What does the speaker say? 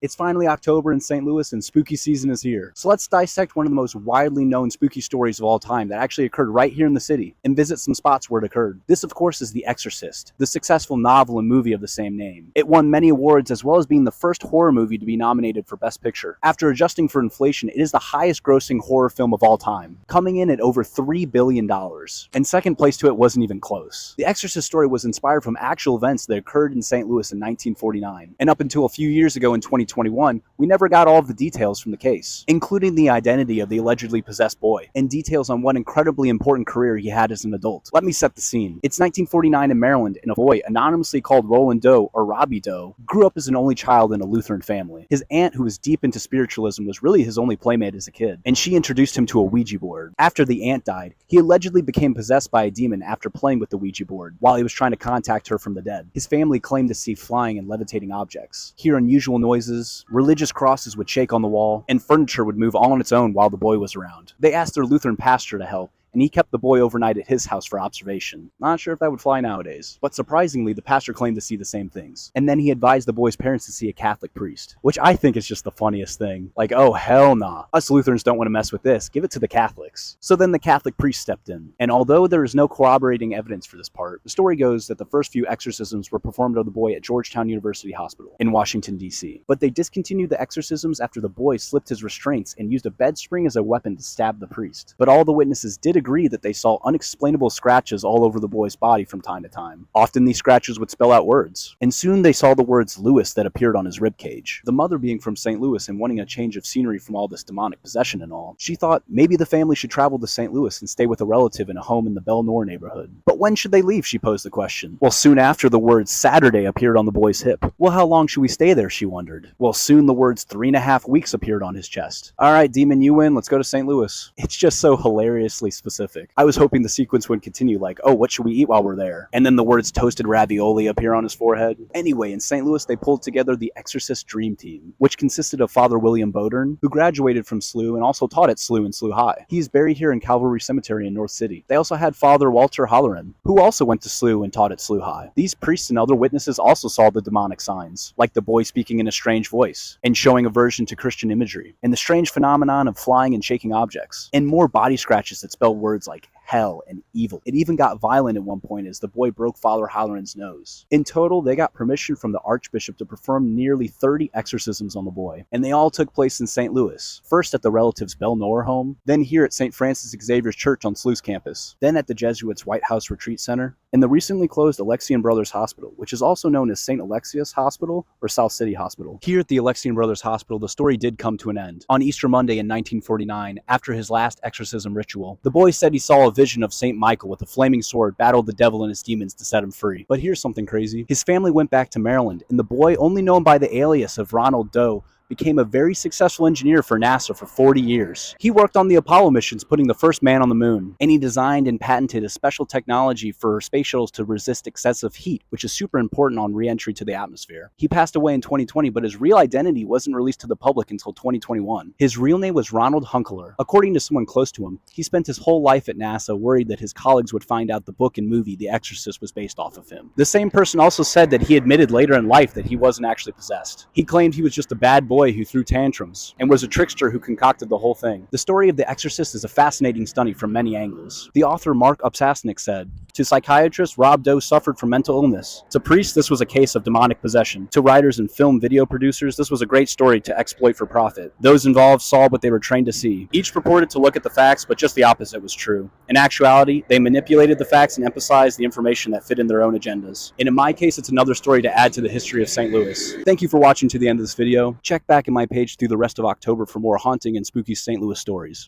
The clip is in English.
It's finally October in St. Louis and spooky season is here. So let's dissect one of the most widely known spooky stories of all time that actually occurred right here in the city and visit some spots where it occurred. This, of course, is The Exorcist, the successful novel and movie of the same name. It won many awards as well as being the first horror movie to be nominated for Best Picture. After adjusting for inflation, it is the highest grossing horror film of all time, coming in at over $3 billion. And second place to it wasn't even close. The Exorcist story was inspired from actual events that occurred in St. Louis in 1949. And up until a few years ago in 2021, we never got all of the details from the case, including the identity of the allegedly possessed boy, and details on what incredibly important career he had as an adult. Let me set the scene. It's 1949 in Maryland, and a boy, anonymously called Roland Doe, or Robbie Doe, grew up as an only child in a Lutheran family. His aunt, who was deep into spiritualism, was really his only playmate as a kid, and she introduced him to a Ouija board. After the aunt died, he allegedly became possessed by a demon after playing with the Ouija board, while he was trying to contact her from the dead. His family claimed to see flying and levitating objects, hear unusual noises, religious crosses would shake on the wall, and furniture would move all on its own while the boy was around. They asked their Lutheran pastor to help, and he kept the boy overnight at his house for observation. Not sure if that would fly nowadays. But surprisingly, the pastor claimed to see the same things. And then he advised the boy's parents to see a Catholic priest, which I think is just the funniest thing. Like, oh hell nah. Us Lutherans don't want to mess with this. Give it to the Catholics. So then the Catholic priest stepped in. And although there is no corroborating evidence for this part, the story goes that the first few exorcisms were performed on the boy at Georgetown University Hospital in Washington, D.C. But they discontinued the exorcisms after the boy slipped his restraints and used a bed spring as a weapon to stab the priest. But all the witnesses did agree that they saw unexplainable scratches all over the boy's body from time to time. Often these scratches would spell out words, and soon they saw the words Lewis that appeared on his ribcage. The mother, being from St. Louis and wanting a change of scenery from all this demonic possession and all, she thought maybe the family should travel to St. Louis and stay with a relative in a home in the Belnor neighborhood. But when should they leave, she posed the question. Well, soon after the words Saturday appeared on the boy's hip. Well, how long should we stay there, she wondered. Well, soon the words 3.5 weeks appeared on his chest. Alright, demon, you win, let's go to St. Louis. It's just so hilariously specific. I was hoping the sequence would continue like, oh, what should we eat while we're there? And then the words toasted ravioli appear on his forehead. Anyway, in St. Louis, they pulled together the Exorcist Dream Team, which consisted of Father William Bodern, who graduated from SLU and also taught at SLU and SLU High. He is buried here in Calvary Cemetery in North City. They also had Father Walter Halloran, who also went to SLU and taught at SLU High. These priests and other witnesses also saw the demonic signs, like the boy speaking in a strange voice, and showing aversion to Christian imagery, and the strange phenomenon of flying and shaking objects, and more body scratches that spell words like hell and evil. It even got violent at one point as the boy broke Father Halloran's nose. In total, they got permission from the Archbishop to perform nearly 30 exorcisms on the boy, and they all took place in St. Louis. First at the relative's Belnor home, then here at St. Francis Xavier's Church on SLU's campus, then at the Jesuits' White House Retreat Center, and the recently closed Alexian Brothers Hospital, which is also known as St. Alexius Hospital or South City Hospital. Here at the Alexian Brothers Hospital, the story did come to an end. On Easter Monday in 1949, after his last exorcism ritual, the boy said he saw a vision of St. Michael with a flaming sword battle the devil and his demons to set him free. But here's something crazy. His family went back to Maryland, and the boy, only known by the alias of Ronald Doe, became a very successful engineer for NASA for 40 years. He worked on the Apollo missions, putting the first man on the moon, and he designed and patented a special technology for space shuttles to resist excessive heat, which is super important on re-entry to the atmosphere. He passed away in 2020, but his real identity wasn't released to the public until 2021. His real name was Ronald Hunkeler. According to someone close to him, he spent his whole life at NASA worried that his colleagues would find out the book and movie The Exorcist was based off of him. The same person also said that he admitted later in life that he wasn't actually possessed. He claimed he was just a bad boy who threw tantrums and was a trickster who concocted the whole thing. The story of The Exorcist is a fascinating study from many angles. The author Mark Upsasnik said, "To psychiatrists, Rob Doe suffered from mental illness. To priests, this was a case of demonic possession. To writers and film video producers, this was a great story to exploit for profit. Those involved saw what they were trained to see. Each purported to look at the facts, but just the opposite was true. In actuality, they manipulated the facts and emphasized the information that fit in their own agendas. And in my case, it's another story to add to the history of St. Louis." Thank you for watching to the end of this video. Check back in my page through the rest of October for more haunting and spooky St. Louis stories.